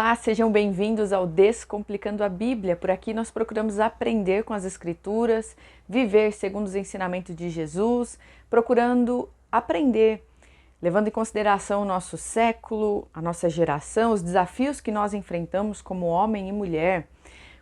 Olá, sejam bem-vindos ao Descomplicando a Bíblia. Por aqui nós procuramos aprender com as Escrituras, viver segundo os ensinamentos de Jesus, procurando aprender, levando em consideração o nosso século, a nossa geração, os desafios que nós enfrentamos como homem e mulher.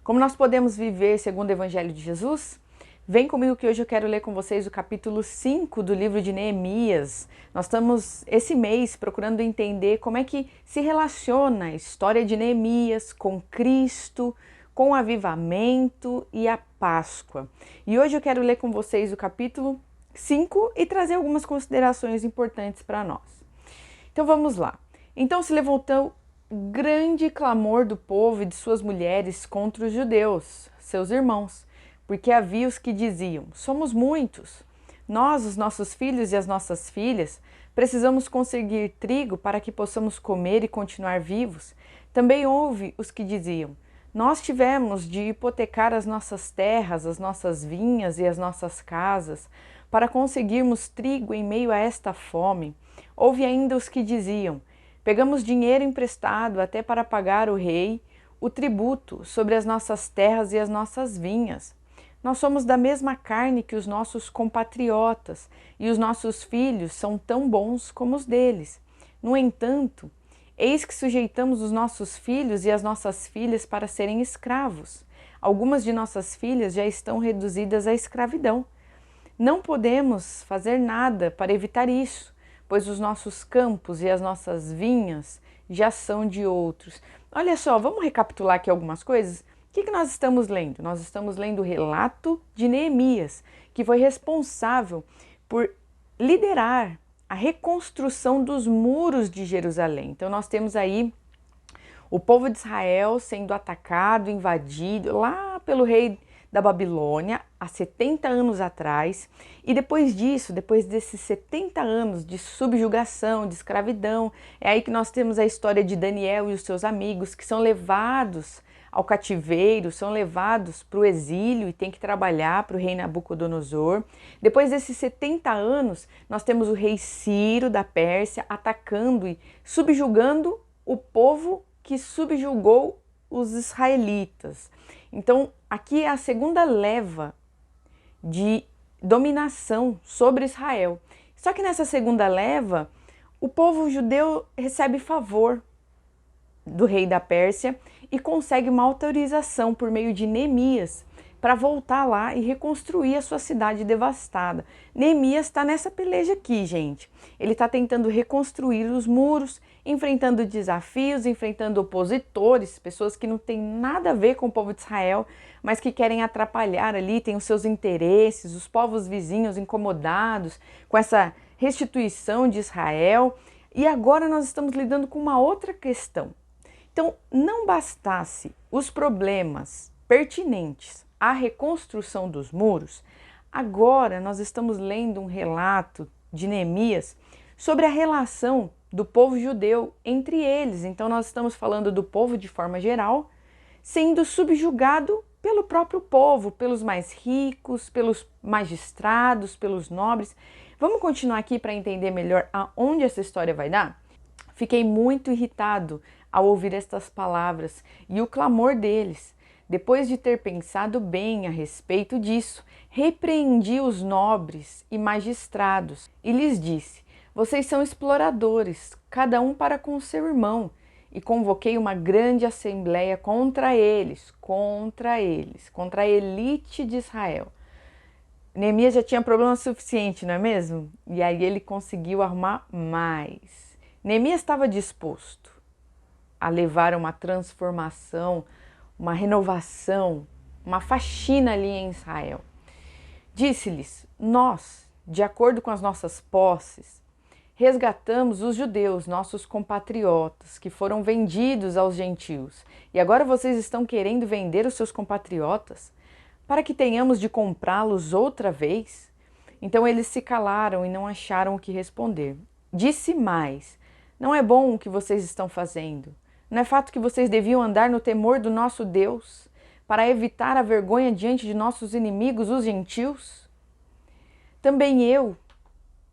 Como nós podemos viver segundo o Evangelho de Jesus? Vem comigo que hoje eu quero ler com vocês o capítulo 5 do livro de Neemias. Nós estamos esse mês procurando entender como é que se relaciona a história de Neemias com Cristo, com o avivamento e a Páscoa. E hoje eu quero ler com vocês o capítulo 5 e trazer algumas considerações importantes para nós. Então vamos lá. Então se levantou grande clamor do povo e de suas mulheres contra os judeus, seus irmãos, porque havia os que diziam: somos muitos, nós, os nossos filhos e as nossas filhas, precisamos conseguir trigo para que possamos comer e continuar vivos. Também houve os que diziam: nós tivemos de hipotecar as nossas terras, as nossas vinhas e as nossas casas, para conseguirmos trigo em meio a esta fome. Houve ainda os que diziam: pegamos dinheiro emprestado até para pagar o rei o tributo sobre as nossas terras e as nossas vinhas. Nós somos da mesma carne que os nossos compatriotas, e os nossos filhos são tão bons como os deles. No entanto, eis que sujeitamos os nossos filhos e as nossas filhas para serem escravos. Algumas de nossas filhas já estão reduzidas à escravidão. Não podemos fazer nada para evitar isso, pois os nossos campos e as nossas vinhas já são de outros. Olha só, vamos recapitular aqui algumas coisas? O que nós estamos lendo? Nós estamos lendo o relato de Neemias, que foi responsável por liderar a reconstrução dos muros de Jerusalém. Então nós temos aí o povo de Israel sendo atacado, invadido lá pelo rei da Babilônia há 70 anos atrás, e depois disso, depois desses 70 anos de subjugação, de escravidão, é aí que nós temos a história de Daniel e os seus amigos que são levados ao cativeiro, são levados para o exílio e tem que trabalhar para o rei Nabucodonosor. Depois desses 70 anos, nós temos o rei Ciro da Pérsia atacando e subjugando o povo que subjugou os israelitas. Então, aqui é a segunda leva de dominação sobre Israel. Só que nessa segunda leva, o povo judeu recebe favor do rei da Pérsia e consegue uma autorização por meio de Neemias para voltar lá e reconstruir a sua cidade devastada. Neemias está nessa peleja aqui, gente. Ele está tentando reconstruir os muros, enfrentando desafios, enfrentando opositores, pessoas que não têm nada a ver com o povo de Israel, mas que querem atrapalhar ali, têm os seus interesses, os povos vizinhos incomodados com essa restituição de Israel. E agora nós estamos lidando com uma outra questão. Então, não bastasse os problemas pertinentes à reconstrução dos muros, agora nós estamos lendo um relato de Neemias sobre a relação do povo judeu entre eles. Então, nós estamos falando do povo de forma geral, sendo subjugado pelo próprio povo, pelos mais ricos, pelos magistrados, pelos nobres. Vamos continuar aqui para entender melhor aonde essa história vai dar? Fiquei muito irritado ao ouvir estas palavras e o clamor deles. Depois de ter pensado bem a respeito disso, repreendi os nobres e magistrados e lhes disse: vocês são exploradores, cada um para com seu irmão. E convoquei uma grande assembleia contra eles, contra a elite de Israel. Neemias já tinha problema suficiente, não é mesmo? E aí ele conseguiu arrumar mais. Neemias estava disposto a levar uma transformação, uma renovação, uma faxina ali em Israel. Disse-lhes: nós, de acordo com as nossas posses, resgatamos os judeus, nossos compatriotas, que foram vendidos aos gentios. E agora vocês estão querendo vender os seus compatriotas para que tenhamos de comprá-los outra vez? Então eles se calaram e não acharam o que responder. Disse mais: não é bom o que vocês estão fazendo. Não é fato que vocês deviam andar no temor do nosso Deus, para evitar a vergonha diante de nossos inimigos, os gentios? Também eu,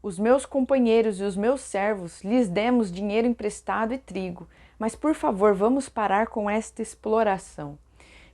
os meus companheiros e os meus servos, lhes demos dinheiro emprestado e trigo, mas por favor, vamos parar com esta exploração.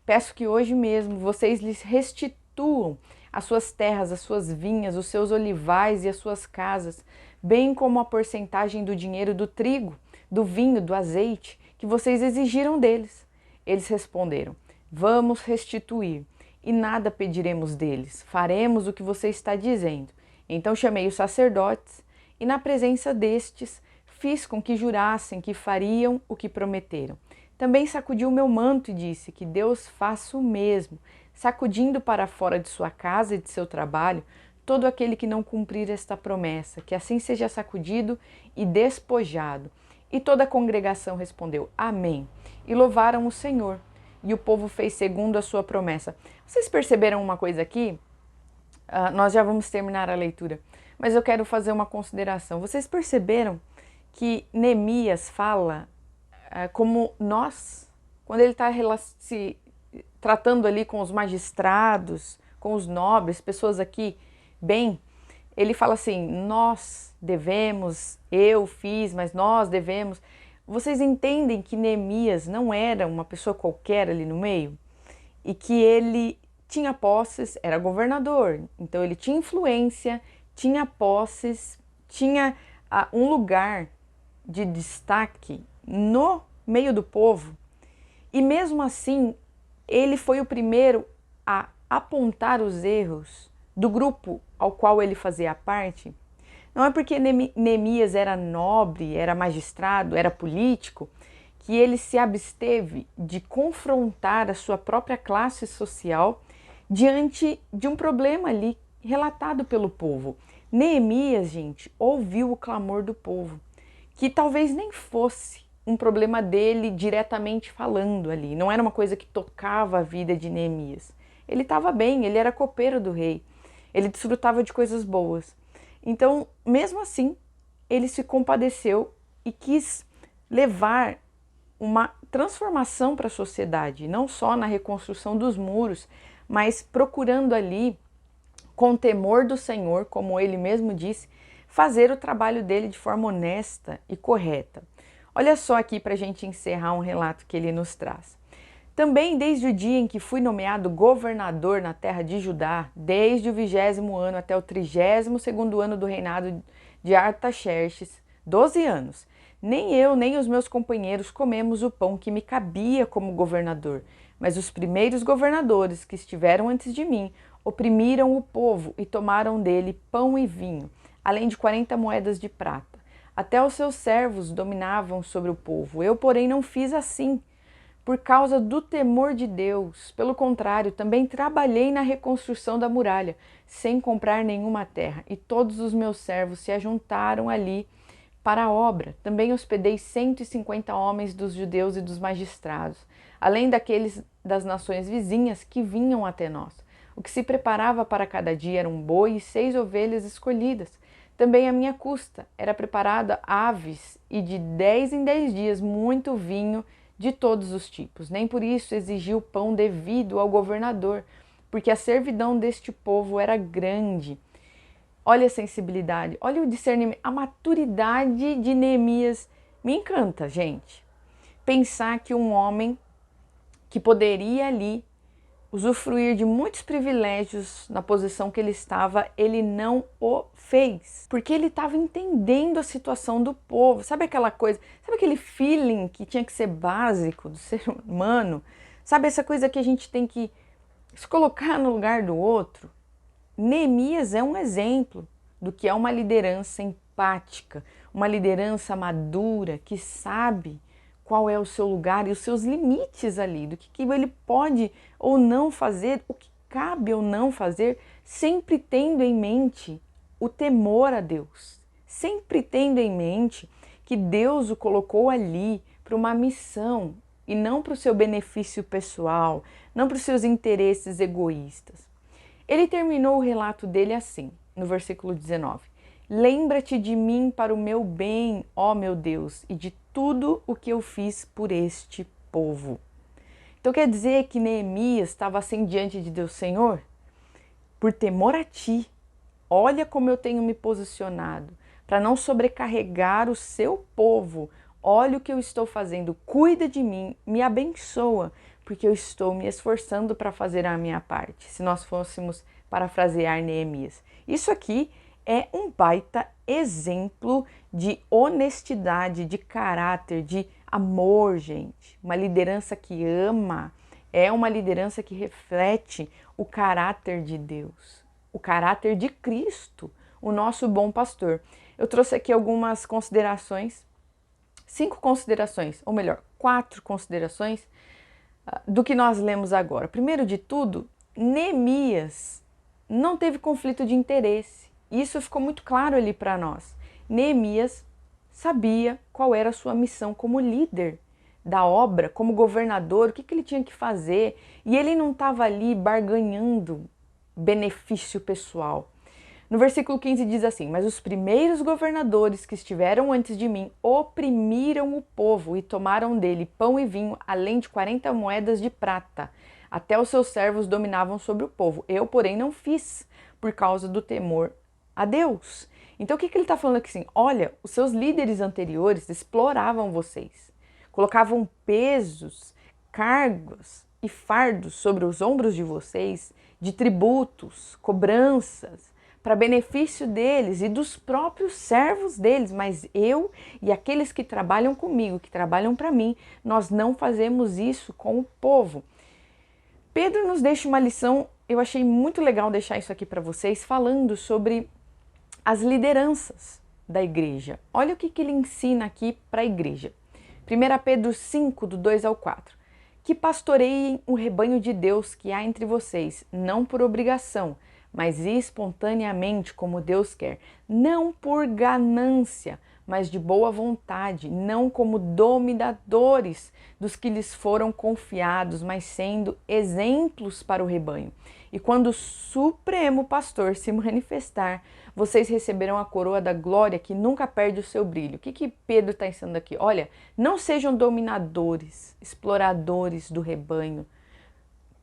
Peço que hoje mesmo vocês lhes restituam as suas terras, as suas vinhas, os seus olivais e as suas casas, bem como a porcentagem do dinheiro do trigo, do vinho, do azeite, que vocês exigiram deles. Eles responderam: vamos restituir, e nada pediremos deles, faremos o que você está dizendo. Então chamei os sacerdotes, e na presença destes, fiz com que jurassem que fariam o que prometeram. Também sacudi o meu manto e disse: que Deus faça o mesmo, sacudindo para fora de sua casa e de seu trabalho todo aquele que não cumprir esta promessa, que assim seja sacudido e despojado. E toda a congregação respondeu: Amém. E louvaram o Senhor. E o povo fez segundo a sua promessa. Vocês perceberam uma coisa aqui? Nós já vamos terminar a leitura, mas eu quero fazer uma consideração. Vocês perceberam que Neemias fala como nós, quando ele está se tratando ali com os magistrados, com os nobres, pessoas aqui bem, ele fala assim: nós devemos, eu fiz, mas nós devemos. Vocês entendem que Neemias não era uma pessoa qualquer ali no meio? E que ele tinha posses, era governador, então ele tinha influência, tinha posses, tinha um lugar de destaque no meio do povo. E mesmo assim, ele foi o primeiro a apontar os erros do grupo ao qual ele fazia parte. Não é porque Neemias era nobre, era magistrado, era político, que ele se absteve de confrontar a sua própria classe social diante de um problema ali relatado pelo povo. Neemias, gente, ouviu o clamor do povo, que talvez nem fosse um problema dele diretamente falando ali, não era uma coisa que tocava a vida de Neemias. Ele estava bem, ele era copeiro do rei, ele desfrutava de coisas boas. Então, mesmo assim, ele se compadeceu e quis levar uma transformação para a sociedade, não só na reconstrução dos muros, mas procurando ali, com temor do Senhor, como ele mesmo disse, fazer o trabalho dele de forma honesta e correta. Olha só aqui para a gente encerrar um relato que ele nos traz. Também desde o dia em que fui nomeado governador na terra de Judá, desde o 20º ano até o 32º ano do reinado de Artaxerxes, 12 anos, nem eu nem os meus companheiros comemos o pão que me cabia como governador, mas os primeiros governadores que estiveram antes de mim oprimiram o povo e tomaram dele pão e vinho, além de 40 moedas de prata. Até os seus servos dominavam sobre o povo. Eu, porém, não fiz assim, por causa do temor de Deus. Pelo contrário, também trabalhei na reconstrução da muralha, sem comprar nenhuma terra, e todos os meus servos se ajuntaram ali para a obra. Também hospedei 150 homens dos judeus e dos magistrados, além daqueles das nações vizinhas que vinham até nós. O que se preparava para cada dia era um boi e 6 ovelhas escolhidas. Também à minha custa era preparada aves e de 10 em 10 dias muito vinho de todos os tipos. Nem por isso exigiu pão devido ao governador, porque a servidão deste povo era grande. Olha a sensibilidade, olha o discernimento, a maturidade de Neemias. Me encanta, gente. Pensar que um homem que poderia ali usufruir de muitos privilégios na posição que ele estava, ele não o fez, porque ele estava entendendo a situação do povo. Sabe aquela coisa, sabe aquele feeling que tinha que ser básico do ser humano? Sabe essa coisa que a gente tem que se colocar no lugar do outro? Neemias é um exemplo do que é uma liderança empática, uma liderança madura, que sabe qual é o seu lugar e os seus limites ali, do que ele pode ou não fazer, o que cabe ou não fazer, sempre tendo em mente o temor a Deus, sempre tendo em mente que Deus o colocou ali para uma missão e não para o seu benefício pessoal, não para os seus interesses egoístas. Ele terminou o relato dele assim, no versículo 19. Lembra-te de mim para o meu bem, ó meu Deus, e de tudo o que eu fiz por este povo. Então quer dizer que Neemias estava assim diante de Deus: Senhor, por temor a ti, olha como eu tenho me posicionado para não sobrecarregar o seu povo, olha o que eu estou fazendo, cuida de mim, me abençoa, porque eu estou me esforçando para fazer a minha parte. Se nós fôssemos parafrasear Neemias. Isso aqui é um baita exemplo de honestidade, de caráter, de amor, gente. Uma liderança que ama, é uma liderança que reflete o caráter de Deus, o caráter de Cristo, o nosso bom pastor. Eu trouxe aqui algumas considerações, 5 considerações, ou melhor, 4 considerações do que nós lemos agora. Primeiro de tudo, Neemias não teve conflito de interesse. Isso ficou muito claro ali para nós. Neemias sabia qual era a sua missão como líder da obra, como governador, o que ele tinha que fazer, e ele não estava ali barganhando benefício pessoal. No versículo 15 diz assim: mas os primeiros governadores que estiveram antes de mim oprimiram o povo e tomaram dele pão e vinho, além de 40 moedas de prata. Até os seus servos dominavam sobre o povo. Eu, porém, não fiz, por causa do temor a Deus. Então o que ele está falando aqui assim? Olha, os seus líderes anteriores exploravam vocês, colocavam pesos, cargos e fardos sobre os ombros de vocês, de tributos, cobranças, para benefício deles e dos próprios servos deles, mas eu e aqueles que trabalham comigo, que trabalham para mim, nós não fazemos isso com o povo. Pedro nos deixa uma lição, eu achei muito legal deixar isso aqui para vocês, falando sobre as lideranças da igreja. Olha o que ele ensina aqui para a igreja. 1 Pedro 5, do 2 ao 4. Que pastoreiem o rebanho de Deus que há entre vocês, não por obrigação, mas espontaneamente, como Deus quer, não por ganância, mas de boa vontade, não como dominadores dos que lhes foram confiados, mas sendo exemplos para o rebanho. E quando o Supremo Pastor se manifestar, vocês receberão a coroa da glória que nunca perde o seu brilho. O que Pedro está ensinando aqui? Olha, não sejam dominadores, exploradores do rebanho.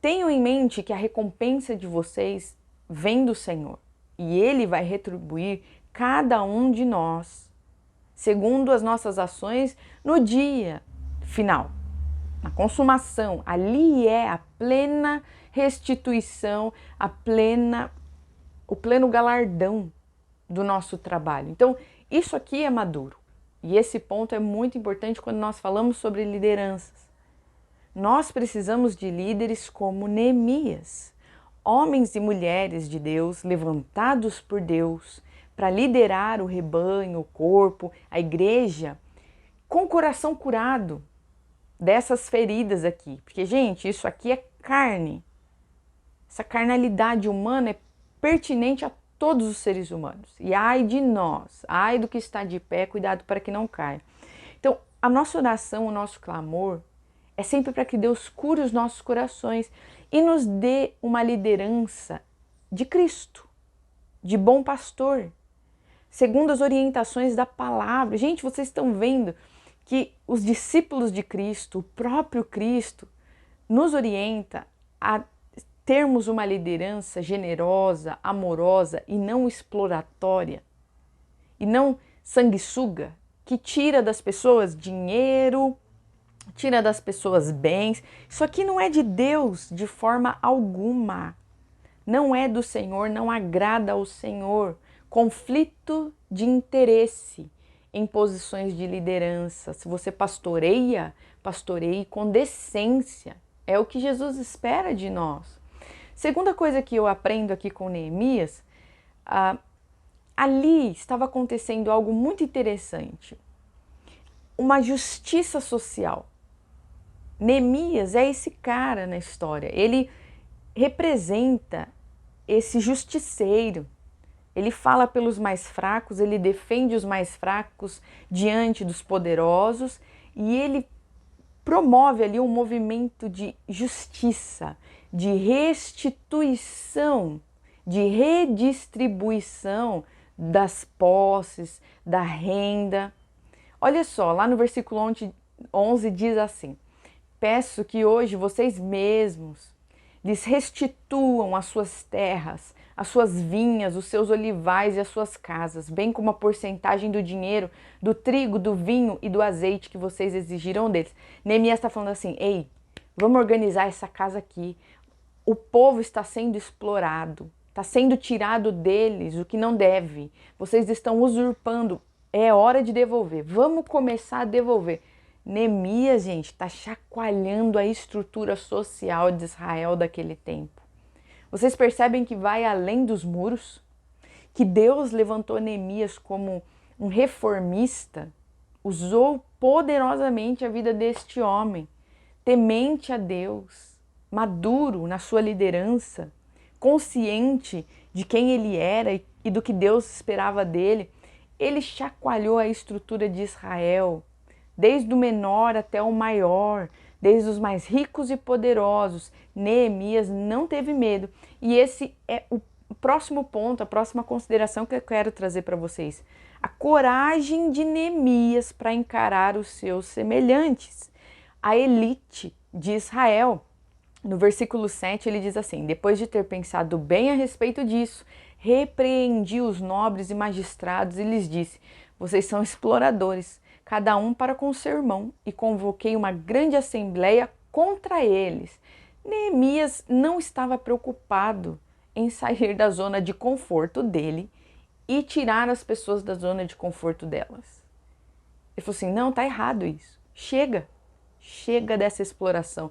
Tenham em mente que a recompensa de vocês vem do Senhor e Ele vai retribuir cada um de nós segundo as nossas ações no dia final, na consumação. Ali é a plena restituição, o pleno galardão do nosso trabalho. Então, isso aqui é maduro. E esse ponto é muito importante quando nós falamos sobre lideranças. Nós precisamos de líderes como Neemias, homens e mulheres de Deus, levantados por Deus, para liderar o rebanho, o corpo, a igreja, com o coração curado dessas feridas aqui. Porque, gente, isso aqui é carne. Essa carnalidade humana é pertinente a todos os seres humanos. E ai de nós, ai do que está de pé, cuidado para que não caia. Então, a nossa oração, o nosso clamor é sempre para que Deus cure os nossos corações e nos dê uma liderança de Cristo, de bom pastor, segundo as orientações da palavra. Gente, vocês estão vendo que os discípulos de Cristo, o próprio Cristo, nos orienta a termos uma liderança generosa, amorosa e não exploratória, e não sanguessuga, que tira das pessoas dinheiro, tira das pessoas bens. Isso aqui não é de Deus de forma alguma. Não é do Senhor, não agrada ao Senhor. Conflito de interesse em posições de liderança. Se você pastoreia, pastoreie com decência. É o que Jesus espera de nós. Segunda coisa que eu aprendo aqui com Neemias, ali estava acontecendo algo muito interessante. Uma justiça social. Neemias é esse cara na história. Ele representa esse justiceiro. Ele fala pelos mais fracos, ele defende os mais fracos diante dos poderosos e ele promove ali um movimento de justiça, de restituição, de redistribuição das posses, da renda. Olha só, lá no versículo 11 diz assim: peço que hoje vocês mesmos lhes restituam as suas terras, as suas vinhas, os seus olivais e as suas casas, bem como a porcentagem do dinheiro, do trigo, do vinho e do azeite que vocês exigiram deles. Neemias está falando assim, ei, vamos organizar essa casa aqui. O povo está sendo explorado, está sendo tirado deles o que não deve. Vocês estão usurpando, é hora de devolver. Vamos começar a devolver. Neemias, gente, está chacoalhando a estrutura social de Israel daquele tempo. Vocês percebem que vai além dos muros? Que Deus levantou Neemias como um reformista, usou poderosamente a vida deste homem, temente a Deus, maduro na sua liderança, consciente de quem ele era e do que Deus esperava dele. Ele chacoalhou a estrutura de Israel, desde o menor até o maior, desde os mais ricos e poderosos. Neemias não teve medo. E esse é o próximo ponto, a próxima consideração que eu quero trazer para vocês. A coragem de Neemias para encarar os seus semelhantes, a elite de Israel. No versículo 7 ele diz assim, depois de ter pensado bem a respeito disso, repreendi os nobres e magistrados e lhes disse, vocês são exploradores, cada um para com seu irmão, e convoquei uma grande assembleia contra eles. Neemias não estava preocupado em sair da zona de conforto dele e tirar as pessoas da zona de conforto delas. Ele falou assim, não, tá errado isso, chega dessa exploração.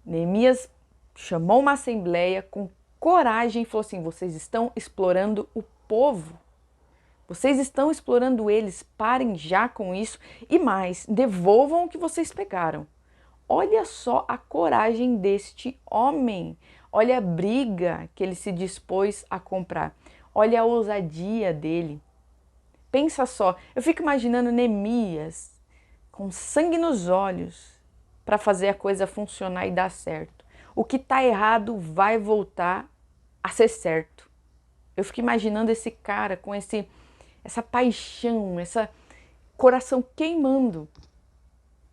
Neemias chamou uma assembleia com coragem e falou assim, vocês estão explorando o povo. Vocês estão explorando eles, parem já com isso e mais, devolvam o que vocês pegaram. Olha só a coragem deste homem, olha a briga que ele se dispôs a comprar, olha a ousadia dele. Pensa só, eu fico imaginando Neemias com sangue nos olhos para fazer a coisa funcionar e dar certo. O que está errado vai voltar a ser certo. Eu fico imaginando esse cara com essa paixão, esse coração queimando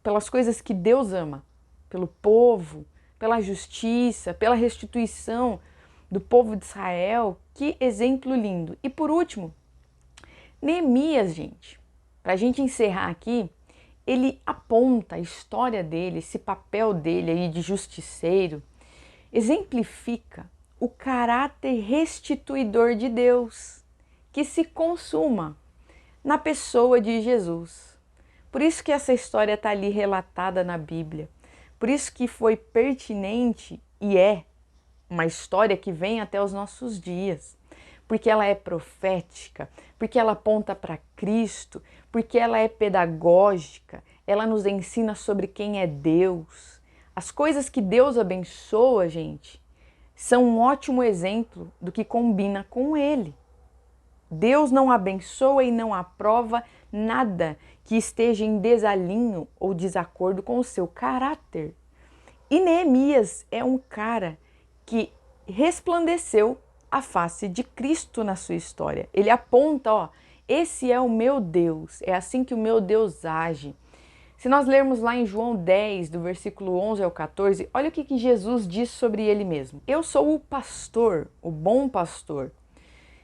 pelas coisas que Deus ama, pelo povo, pela justiça, pela restituição do povo de Israel. Que exemplo lindo! E por último, Neemias, gente, para a gente encerrar aqui, ele aponta a história dele, esse papel dele aí de justiceiro, exemplifica o caráter restituidor de Deus, que se consuma na pessoa de Jesus. Por isso que essa história está ali relatada na Bíblia. Por isso que foi pertinente e é uma história que vem até os nossos dias. Porque ela é profética, porque ela aponta para Cristo, porque ela é pedagógica, ela nos ensina sobre quem é Deus. As coisas que Deus abençoa, gente, são um ótimo exemplo do que combina com Ele. Deus não abençoa e não aprova nada que esteja em desalinho ou desacordo com o seu caráter. E Neemias é um cara que resplandeceu a face de Cristo na sua história. Ele aponta, ó, esse é o meu Deus, é assim que o meu Deus age. Se nós lermos lá em João 10, do versículo 11 ao 14, olha o que Jesus diz sobre ele mesmo. Eu sou o pastor, o bom pastor.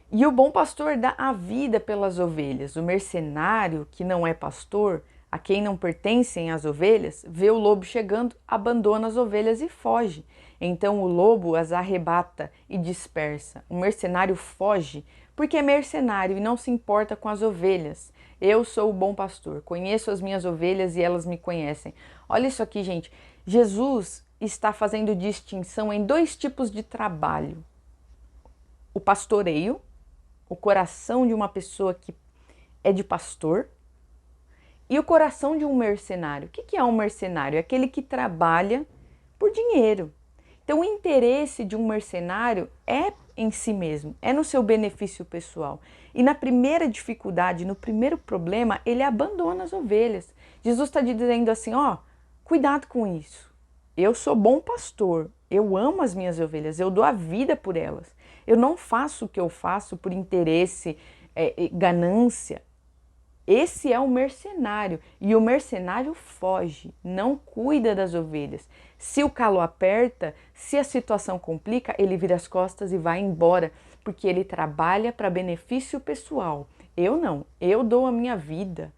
E o bom pastor dá a vida pelas ovelhas. O mercenário, que não é pastor, a quem não pertencem as ovelhas, vê o lobo chegando, abandona as ovelhas e foge. Então o lobo as arrebata e dispersa. O mercenário foge porque é mercenário e não se importa com as ovelhas. Eu sou o bom pastor, conheço as minhas ovelhas e elas me conhecem. Olha isso aqui, gente. Jesus está fazendo distinção em dois tipos de trabalho. O pastoreio, o coração de uma pessoa que é de pastor, e o coração de um mercenário. O que é um mercenário? É aquele que trabalha por dinheiro. Então o interesse de um mercenário é em si mesmo, é no seu benefício pessoal. E na primeira dificuldade, no primeiro problema, ele abandona as ovelhas. Jesus está dizendo assim, ó, cuidado com isso. Eu sou bom pastor, eu amo as minhas ovelhas, eu dou a vida por elas. Eu não faço o que eu faço por interesse, ganância. Esse é o mercenário, e o mercenário foge, não cuida das ovelhas. Se o calo aperta, se a situação complica, ele vira as costas e vai embora, porque ele trabalha para benefício pessoal. Eu não, eu dou a minha vida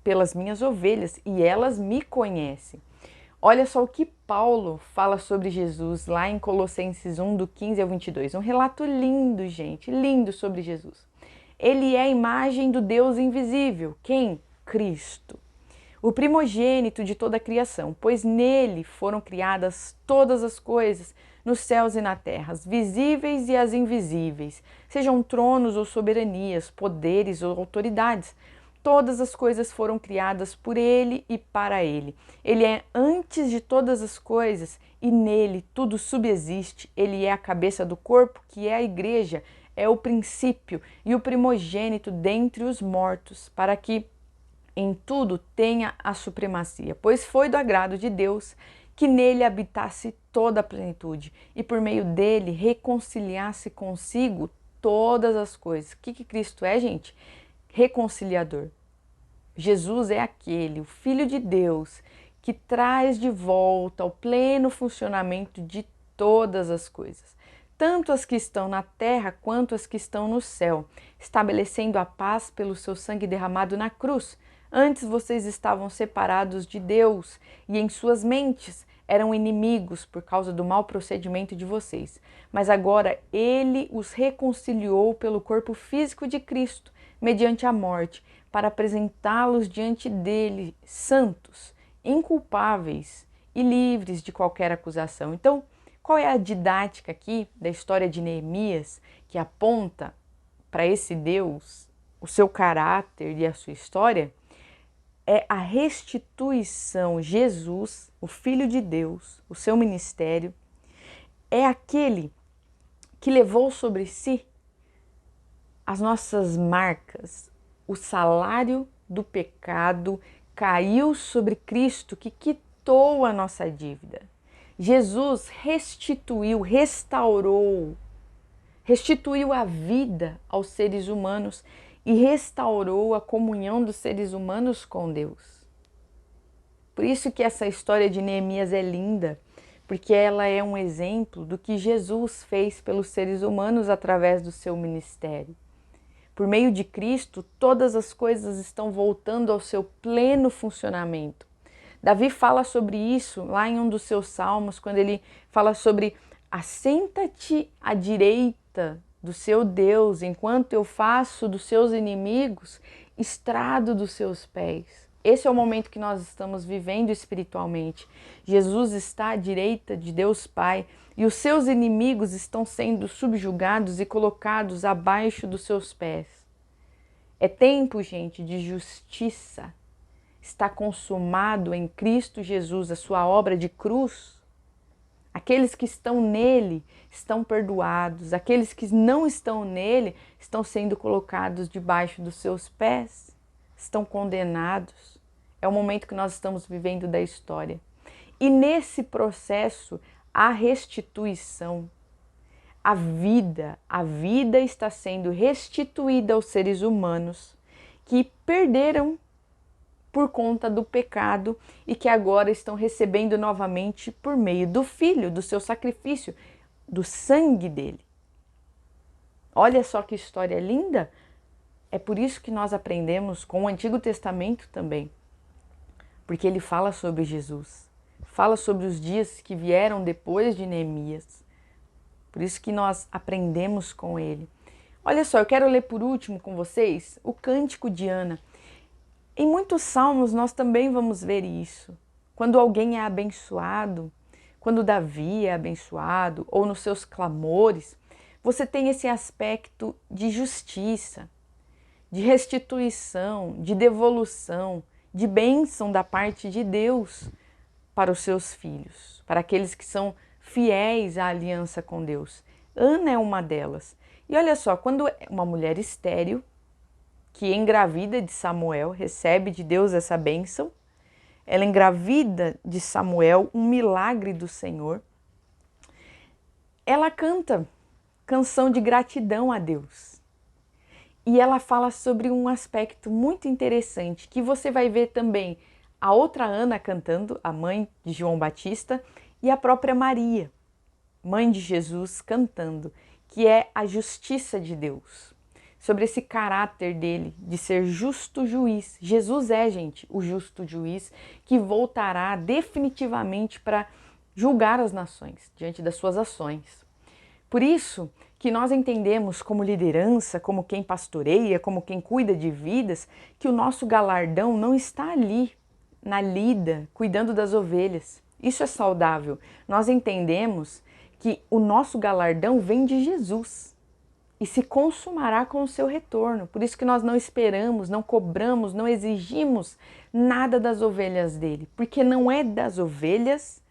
pelas minhas ovelhas e elas me conhecem. Olha só o que Paulo fala sobre Jesus lá em Colossenses 1, do 15 ao 22. Um relato lindo, gente, lindo sobre Jesus. Ele é a imagem do Deus invisível. Quem? Cristo. O primogênito de toda a criação, pois nele foram criadas todas as coisas, nos céus e na terra, as visíveis e as invisíveis, sejam tronos ou soberanias, poderes ou autoridades. Todas as coisas foram criadas por ele e para ele. Ele é antes de todas as coisas e nele tudo subsiste. Ele é a cabeça do corpo, que é a igreja, é o princípio e o primogênito dentre os mortos, para que em tudo tenha a supremacia, pois foi do agrado de Deus que nele habitasse toda a plenitude e por meio dele reconciliasse consigo todas as coisas. O que Cristo é, gente? Reconciliador. Jesus é aquele, o Filho de Deus, que traz de volta ao pleno funcionamento de todas as coisas, tanto as que estão na terra quanto as que estão no céu, estabelecendo a paz pelo seu sangue derramado na cruz. Antes vocês estavam separados de Deus e em suas mentes eram inimigos por causa do mau procedimento de vocês. Mas agora ele os reconciliou pelo corpo físico de Cristo, mediante a morte, para apresentá-los diante dele santos, inculpáveis e livres de qualquer acusação. Então, qual é a didática aqui da história de Neemias que aponta para esse Deus, o seu caráter e a sua história? É a restituição. Jesus, o Filho de Deus, o seu ministério, é aquele que levou sobre si as nossas marcas. O salário do pecado caiu sobre Cristo, que quitou a nossa dívida. Jesus restituiu, restaurou a vida aos seres humanos e restaurou a comunhão dos seres humanos com Deus. Por isso que essa história de Neemias é linda, porque ela é um exemplo do que Jesus fez pelos seres humanos através do seu ministério. Por meio de Cristo, todas as coisas estão voltando ao seu pleno funcionamento. Davi fala sobre isso lá em um dos seus salmos, quando ele fala sobre assenta-te à direita do seu Deus, enquanto eu faço dos seus inimigos estrado dos seus pés. Esse é o momento que nós estamos vivendo espiritualmente. Jesus está à direita de Deus Pai e os seus inimigos estão sendo subjugados e colocados abaixo dos seus pés. É tempo, gente, de justiça. Está consumado em Cristo Jesus a sua obra de cruz. Aqueles que estão nele estão perdoados. Aqueles que não estão nele estão sendo colocados debaixo dos seus pés. Estão condenados. É o momento que nós estamos vivendo da história. E nesse processo, a restituição, a vida está sendo restituída aos seres humanos que perderam por conta do pecado e que agora estão recebendo novamente por meio do Filho, do seu sacrifício, do sangue dele. Olha só que história linda! É por isso que nós aprendemos com o Antigo Testamento também, porque ele fala sobre Jesus, fala sobre os dias que vieram depois de Neemias. Por isso que nós aprendemos com ele. Olha só, eu quero ler por último com vocês o Cântico de Ana. Em muitos salmos nós também vamos ver isso. Quando alguém é abençoado, quando Davi é abençoado, ou nos seus clamores, você tem esse aspecto de justiça, de restituição, de devolução, de bênção da parte de Deus para os seus filhos, para aqueles que são fiéis à aliança com Deus. Ana é uma delas. E olha só, quando uma mulher estéril, que engravida de Samuel, recebe de Deus essa bênção, ela engravida de Samuel, um milagre do Senhor, ela canta canção de gratidão a Deus. E ela fala sobre um aspecto muito interessante, que você vai ver também a outra Ana cantando, a mãe de João Batista, e a própria Maria, mãe de Jesus, cantando, que é a justiça de Deus. Sobre esse caráter dele de ser justo juiz. Jesus é, gente, o justo juiz que voltará definitivamente para julgar as nações diante das suas ações. Por isso que nós entendemos como liderança, como quem pastoreia, como quem cuida de vidas, que o nosso galardão não está ali, na lida, cuidando das ovelhas. Isso é saudável. Nós entendemos que o nosso galardão vem de Jesus e se consumará com o seu retorno. Por isso que nós não esperamos, não cobramos, não exigimos nada das ovelhas dele, porque não é das ovelhas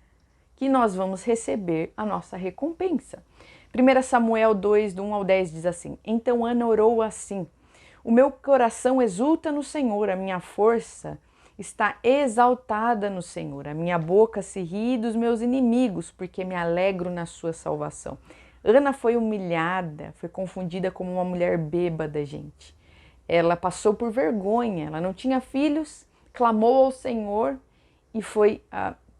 que nós vamos receber a nossa recompensa. 1 Samuel 2, do 1 ao 10 diz assim: Então Ana orou assim: O meu coração exulta no Senhor, a minha força está exaltada no Senhor, a minha boca se ri dos meus inimigos, porque me alegro na sua salvação. Ana foi humilhada, foi confundida como uma mulher bêbada, gente. Ela passou por vergonha, ela não tinha filhos, clamou ao Senhor e foi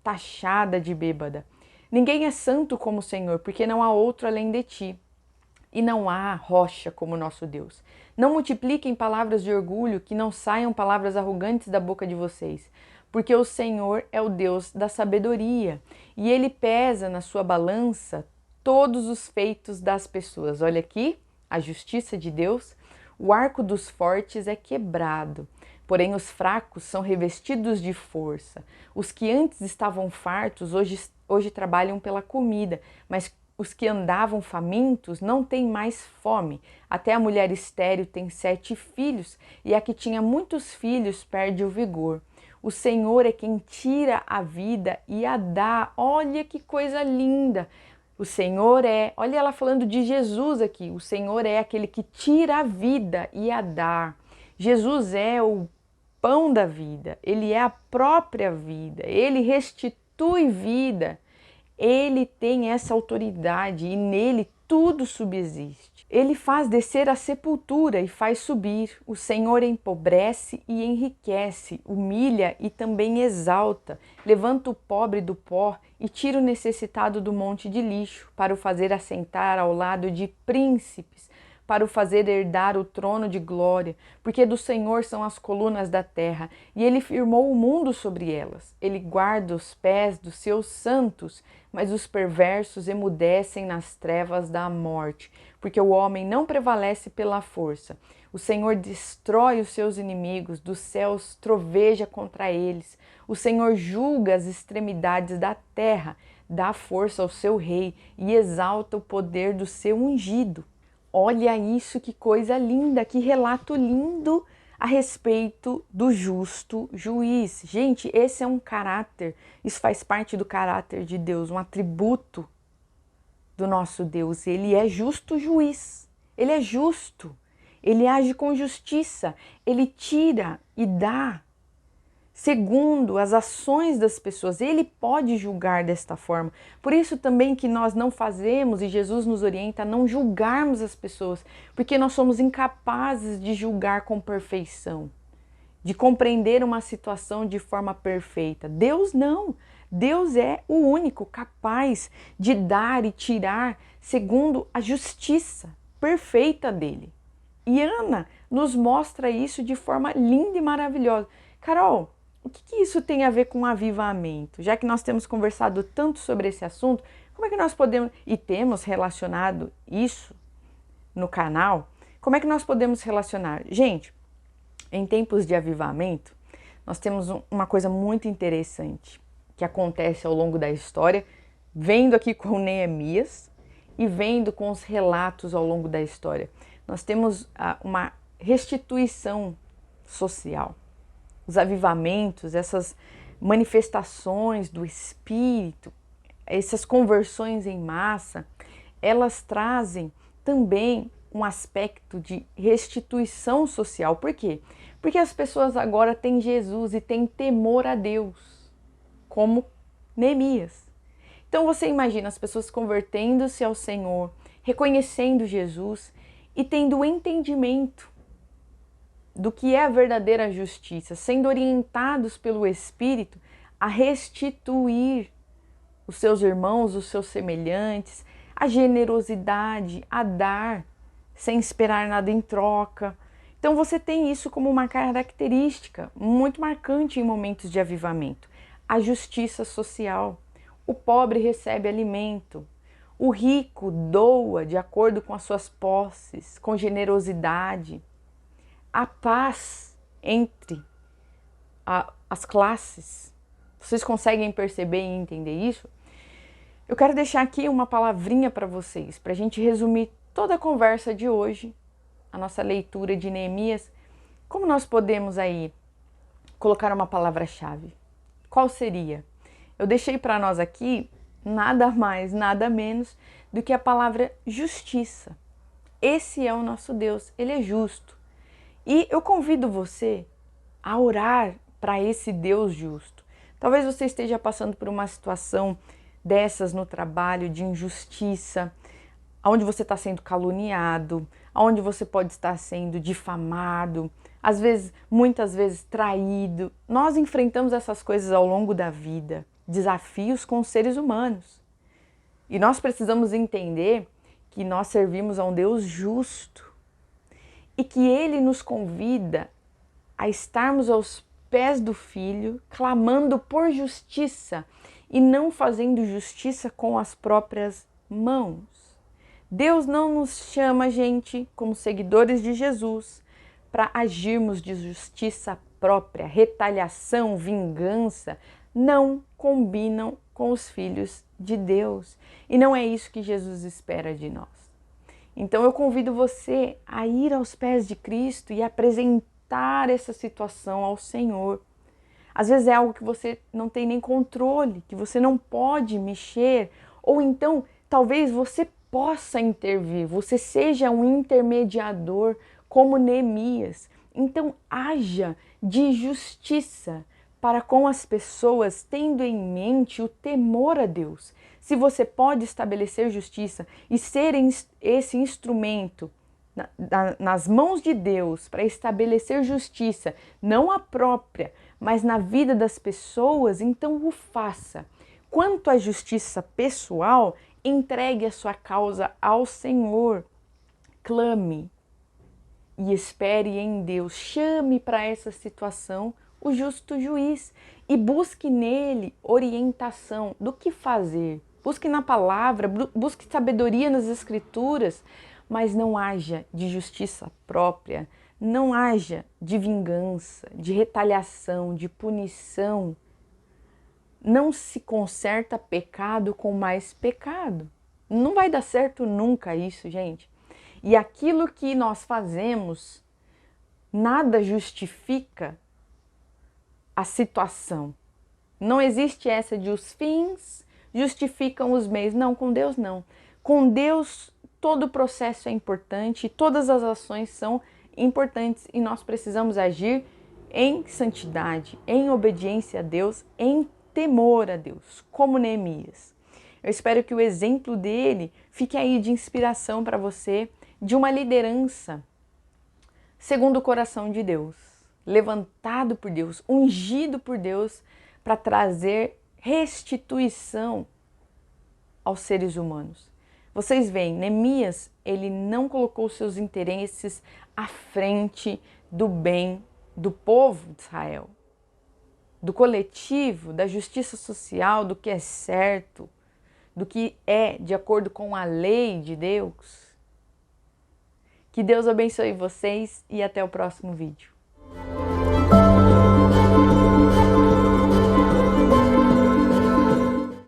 taxada de bêbada. Ninguém é santo como o Senhor, porque não há outro além de ti. E não há rocha como nosso Deus. Não multipliquem palavras de orgulho, que não saiam palavras arrogantes da boca de vocês, porque o Senhor é o Deus da sabedoria, e Ele pesa na sua balança todos os feitos das pessoas. Olha aqui, a justiça de Deus. O arco dos fortes é quebrado, porém os fracos são revestidos de força. Os que antes estavam fartos, hoje trabalham pela comida, mas os que andavam famintos não têm mais fome. Até a mulher estéril tem 7 filhos, e a que tinha muitos filhos perde o vigor. O Senhor é quem tira a vida e a dá. Olha que coisa linda! O Senhor é, olha ela falando de Jesus aqui, o Senhor é aquele que tira a vida e a dá. Jesus é o pão da vida, Ele é a própria vida, Ele restitui vida. Ele tem essa autoridade e nele tudo subsiste. Ele faz descer a sepultura e faz subir. O Senhor empobrece e enriquece, humilha e também exalta. Levanta o pobre do pó e tira o necessitado do monte de lixo, para o fazer assentar ao lado de príncipes, para o fazer herdar o trono de glória, porque do Senhor são as colunas da terra, e Ele firmou o mundo sobre elas. Ele guarda os pés dos seus santos, mas os perversos emudecem nas trevas da morte, porque o homem não prevalece pela força. O Senhor destrói os seus inimigos, dos céus troveja contra eles. O Senhor julga as extremidades da terra, dá força ao seu rei e exalta o poder do seu ungido. Olha isso, que coisa linda, que relato lindo a respeito do justo juiz. Gente, esse é um caráter, isso faz parte do caráter de Deus, um atributo do nosso Deus. Ele é justo juiz, ele é justo, ele age com justiça, ele tira e dá segundo as ações das pessoas. Ele pode julgar desta forma. Por isso também que nós não fazemos, e Jesus nos orienta a não julgarmos as pessoas, porque nós somos incapazes de julgar com perfeição, de compreender uma situação de forma perfeita. Deus não. Deus é o único capaz de dar e tirar segundo a justiça perfeita dele. E Ana nos mostra isso de forma linda e maravilhosa. Carol, o que isso tem a ver com avivamento? Já que nós temos conversado tanto sobre esse assunto, como é que nós podemos, e temos relacionado isso no canal, como é que nós podemos relacionar? Gente, em tempos de avivamento, nós temos uma coisa muito interessante que acontece ao longo da história, vendo aqui com Neemias e vendo com os relatos ao longo da história. Nós temos uma restituição social. Os avivamentos, essas manifestações do Espírito, essas conversões em massa, elas trazem também um aspecto de restituição social. Por quê? Porque as pessoas agora têm Jesus e têm temor a Deus, como Neemias. Então você imagina as pessoas convertendo-se ao Senhor, reconhecendo Jesus e tendo o entendimento do que é a verdadeira justiça, sendo orientados pelo Espírito a restituir os seus irmãos, os seus semelhantes, a generosidade, a dar, sem esperar nada em troca. Então você tem isso como uma característica muito marcante em momentos de avivamento. A justiça social. O pobre recebe alimento. O rico doa de acordo com as suas posses, com generosidade. A paz entre as classes. Vocês conseguem perceber e entender isso? Eu quero deixar aqui uma palavrinha para vocês, para a gente resumir toda a conversa de hoje, a nossa leitura de Neemias. Como nós podemos aí colocar uma palavra-chave? Qual seria? Eu deixei para nós aqui nada mais, nada menos do que a palavra justiça. Esse é o nosso Deus, Ele é justo. E eu convido você a orar para esse Deus justo. Talvez você esteja passando por uma situação dessas no trabalho, de injustiça, onde você está sendo caluniado, onde você pode estar sendo difamado, às vezes, muitas vezes traído. Nós enfrentamos essas coisas ao longo da vida, desafios com os seres humanos. E nós precisamos entender que nós servimos a um Deus justo e que Ele nos convida a estarmos aos pés do Filho, clamando por justiça e não fazendo justiça com as próprias mãos. Deus não nos chama, gente, como seguidores de Jesus, para agirmos de justiça própria. Retaliação, vingança, não combinam com os filhos de Deus. E não é isso que Jesus espera de nós. Então eu convido você a ir aos pés de Cristo e apresentar essa situação ao Senhor. Às vezes é algo que você não tem nem controle, que você não pode mexer, ou então talvez você possa intervir, você seja um intermediador como Neemias. Então haja de justiça para com as pessoas, tendo em mente o temor a Deus. Se você pode estabelecer justiça e ser esse instrumento nas mãos de Deus para estabelecer justiça, não a própria, mas na vida das pessoas, então o faça. Quanto à justiça pessoal, entregue a sua causa ao Senhor. Clame e espere em Deus. Chame para essa situação o justo juiz e busque nele orientação do que fazer. Busque na palavra, busque sabedoria nas escrituras, mas não haja de justiça própria, não haja de vingança, de retaliação, de punição. Não se conserta pecado com mais pecado. Não vai dar certo nunca isso, gente. E aquilo que nós fazemos, nada justifica a situação. Não existe essa de os fins justificam os meios. Não, com Deus não. Com Deus todo o processo é importante, todas as ações são importantes e nós precisamos agir em santidade, em obediência a Deus, em temor a Deus, como Neemias. Eu espero que o exemplo dele fique aí de inspiração para você, de uma liderança segundo o coração de Deus, levantado por Deus, ungido por Deus para trazer restituição aos seres humanos. Vocês veem, Neemias, ele não colocou seus interesses à frente do bem do povo de Israel, do coletivo, da justiça social, do que é certo, do que é de acordo com a lei de Deus. Que Deus abençoe vocês e até o próximo vídeo.